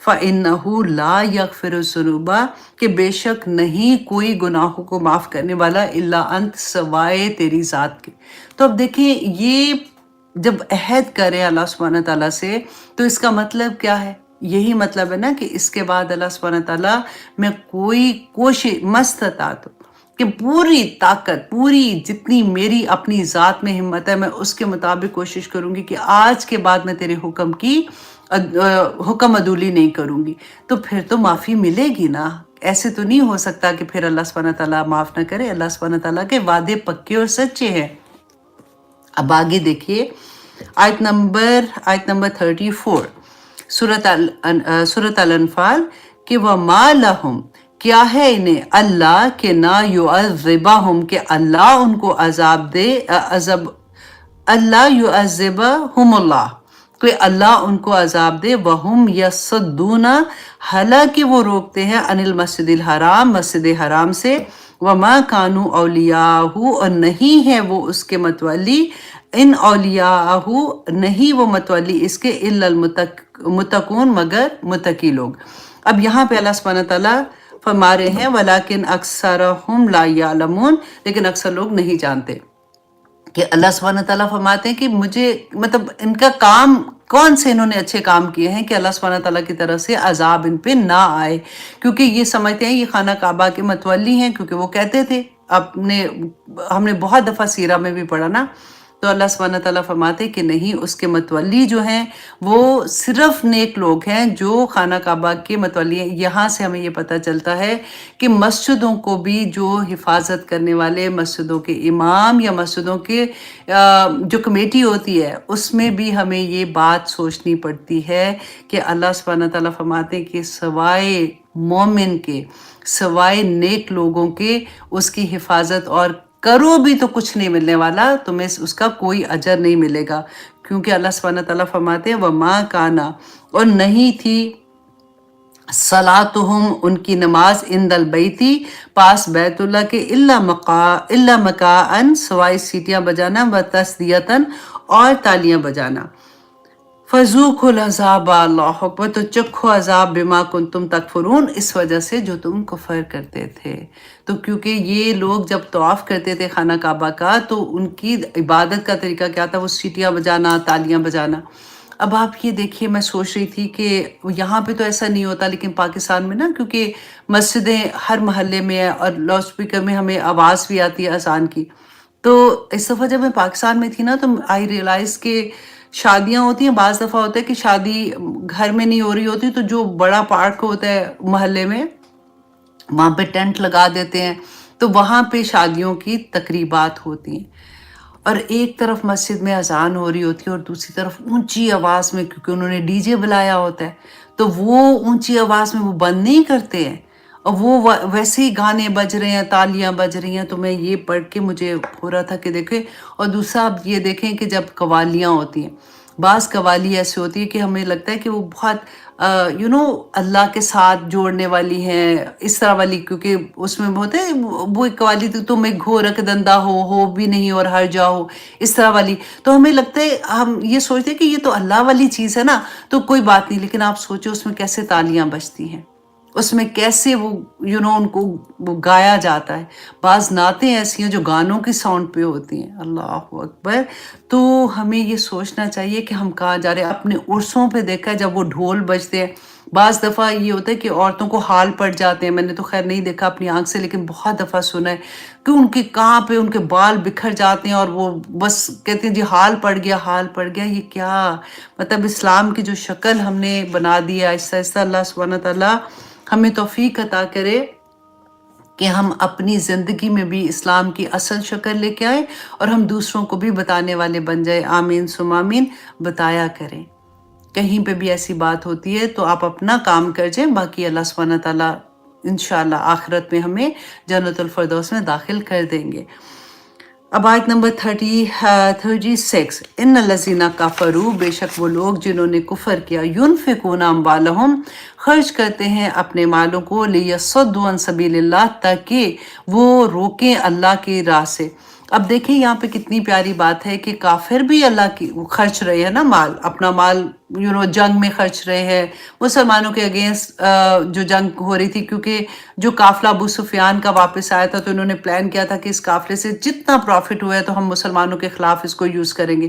فَإِنَّهُ لَا يَغْفِرُ الذُّنُوبَ، کہ بے شک نہیں کوئی گناہوں کو معاف کرنے والا الا انت، سوائے تیری ذات کے. تو اب دیکھیں یہ جب عہد کرے اللہ سبحانہ تعالیٰ سے تو اس کا مطلب کیا ہے؟ یہی مطلب ہے نا کہ اس کے بعد اللہ سبحانہ تعالیٰ میں کوئی کوشش مستطاعت کہ پوری طاقت، پوری جتنی میری اپنی ذات میں ہمت ہے، میں اس کے مطابق کوشش کروں گی کہ آج کے بعد میں تیرے حکم کی حکم عدولی نہیں کروں گی. تو پھر تو معافی ملے گی نا. ایسے تو نہیں ہو سکتا کہ پھر اللہ سبحانہ تعالیٰ معاف نہ کرے. اللہ سبحانہ تعالیٰ کے وعدے پکے اور سچے ہیں. اب آگے دیکھیے آیت نمبر 34 سورۃ الانفال کہ وَمَا لَهُمْ کیا ہے انہیں اللہ کہ نہ یعذبہم کہ اللہ ان کو عذاب دے اللہ یعذبہم اللہ کہ اللہ ان کو عذاب دے وہم یصدون حالانکہ وہ روکتے ہیں عن المسجد الحرام مسجد حرام سے وما کانوا اولیاءہ اور نہیں ہے وہ اس کے متولی ان اولیاءہ نہیں وہ متولی اس کے الا المتقون مگر متقی لوگ. اب یہاں پہ اللہ سبحانہ تعالیٰ فرما رہے ہیں ولیکن اکثرہم لا یعلمون لیکن اکثر لوگ نہیں جانتے کہ اللہ سبحانہ تعالیٰ فرماتے ہیں کہ مجھے مطلب ان کا کام کون سے انہوں نے اچھے کام کیے ہیں کہ اللہ سبحانہ تعالیٰ کی طرف سے عذاب ان پہ نہ آئے کیونکہ یہ سمجھتے ہیں یہ خانہ کعبہ کے متولی ہیں کیونکہ وہ کہتے تھے ہم نے بہت دفعہ سیرہ میں بھی پڑھا نا. تو اللہ سبحانہ تعالیٰ فرماتے کہ نہیں اس کے متولی جو ہیں وہ صرف نیک لوگ ہیں جو خانہ کعبہ کے متولی ہیں. یہاں سے ہمیں یہ پتہ چلتا ہے کہ مسجدوں کو بھی جو حفاظت کرنے والے مسجدوں کے امام یا مسجدوں کے جو کمیٹی ہوتی ہے اس میں بھی ہمیں یہ بات سوچنی پڑتی ہے کہ اللہ سبحانہ تعالیٰ فرماتے ہیں کہ سوائے مومن کے سوائے نیک لوگوں کے اس کی حفاظت اور کرو بھی تو کچھ نہیں ملنے والا تمہیں اس کا کوئی اجر نہیں ملے گا کیونکہ اللہ سبحانہ تعالیٰ فرماتے ہیں وَمَا كَانَ اور نہیں تھی صلاتہم ان کی نماز عند البیتی پاس بیت اللہ کے الا مکاءً سوائے سیٹیاں بجانا و تسدیتاً اور تالیاں بجانا. فذوقوا العذاب اللہ اکبر تو چکھو عذاب بما کنتم تکفرون اس وجہ سے جو تم کفر کرتے تھے. تو کیونکہ یہ لوگ جب طواف کرتے تھے خانہ کعبہ کا تو ان کی عبادت کا طریقہ کیا تھا وہ سیٹیاں بجانا تالیاں بجانا. اب آپ یہ دیکھیے میں سوچ رہی تھی کہ یہاں پہ تو ایسا نہیں ہوتا لیکن پاکستان میں نا کیونکہ مسجدیں ہر محلے میں ہیں اور لاؤڈ اسپیکر میں ہمیں آواز بھی آتی ہے اذان کی. تو اس دفعہ جب میں پاکستان میں تھی نا تو آئی ریئلائز کہ شادیاں ہوتی ہیں بعض دفعہ ہوتا ہے کہ شادی گھر میں نہیں ہو رہی ہوتی تو جو بڑا پارک ہوتا ہے محلے میں وہاں پہ ٹینٹ لگا دیتے ہیں تو وہاں پہ شادیوں کی تقریبات ہوتی ہیں اور ایک طرف مسجد میں اذان ہو رہی ہوتی ہے اور دوسری طرف اونچی آواز میں کیونکہ انہوں نے ڈی جے بلایا ہوتا ہے تو وہ اونچی آواز میں وہ بند نہیں کرتے ہیں اور وہ ویسے ہی گانے بج رہے ہیں تالیاں بج رہی ہیں. تو میں یہ پڑھ کے مجھے ہو رہا تھا کہ دیکھیں اور دوسرا آپ یہ دیکھیں کہ جب قوالیاں ہوتی ہیں بعض قوالی ایسی ہوتی ہے کہ ہمیں لگتا ہے کہ وہ بہت اللہ کے ساتھ جوڑنے والی ہیں اس طرح والی کیونکہ اس میں ہوتے ہیں وہ ایک قوالی تم ایک گھورک دندہ ہو بھی نہیں اور ہر جا ہو اس طرح والی. تو ہمیں لگتا ہے ہم یہ سوچتے ہیں کہ یہ تو اللہ والی چیز ہے نا تو کوئی بات نہیں لیکن آپ سوچو اس میں کیسے تالیاں بجتی ہیں اس میں کیسے وہ ان کو وہ گایا جاتا ہے. بعض نعتیں ایسی ہیں جو گانوں کی ساؤنڈ پہ ہوتی ہیں. اللہ اکبر. تو ہمیں یہ سوچنا چاہیے کہ ہم کہاں جا رہے ہیں. اپنے عرسوں پہ دیکھا ہے جب وہ ڈھول بجتے ہیں بعض دفعہ یہ ہوتا ہے کہ عورتوں کو حال پڑ جاتے ہیں. میں نے تو خیر نہیں دیکھا اپنی آنکھ سے لیکن بہت دفعہ سنا ہے کہ ان کے کہاں پہ ان کے بال بکھر جاتے ہیں اور وہ بس کہتے ہیں جی حال پڑ گیا حال پڑ گیا. یہ کیا مطلب اسلام کی جو شکل ہم نے بنا دی ہے آہستہ آہستہ. اللہ سبحانہ تعالیٰ ہمیں توفیق عطا کرے کہ ہم اپنی زندگی میں بھی اسلام کی اصل شکل لے کے آئیں اور ہم دوسروں کو بھی بتانے والے بن جائیں. آمین ثم آمین. بتایا کریں کہیں پہ بھی ایسی بات ہوتی ہے تو آپ اپنا کام کر جائیں باقی اللہ سبحانہ تعالیٰ انشاءاللہ آخرت میں ہمیں جنت الفردوس میں داخل کر دیں گے. اب آیت نمبر 36 ان الذین کفروا بے شک وہ لوگ جنہوں نے کفر کیا ینفقون اموالہم خرچ کرتے ہیں اپنے مالوں کو لیصدوا عن سبیل اللہ تاکہ وہ روکیں اللہ کی راہ سے. اب دیکھیں یہاں پہ کتنی پیاری بات ہے کہ کافر بھی اللہ کی خرچ رہے ہیں نا مال اپنا مال جنگ میں خرچ رہے ہیں مسلمانوں کے اگینسٹ جو جنگ ہو رہی تھی کیونکہ جو قافلہ ابو سفیان کا واپس آیا تھا تو انہوں نے پلان کیا تھا کہ اس قافلے سے جتنا پروفٹ ہوا ہے تو ہم مسلمانوں کے خلاف اس کو یوز کریں گے.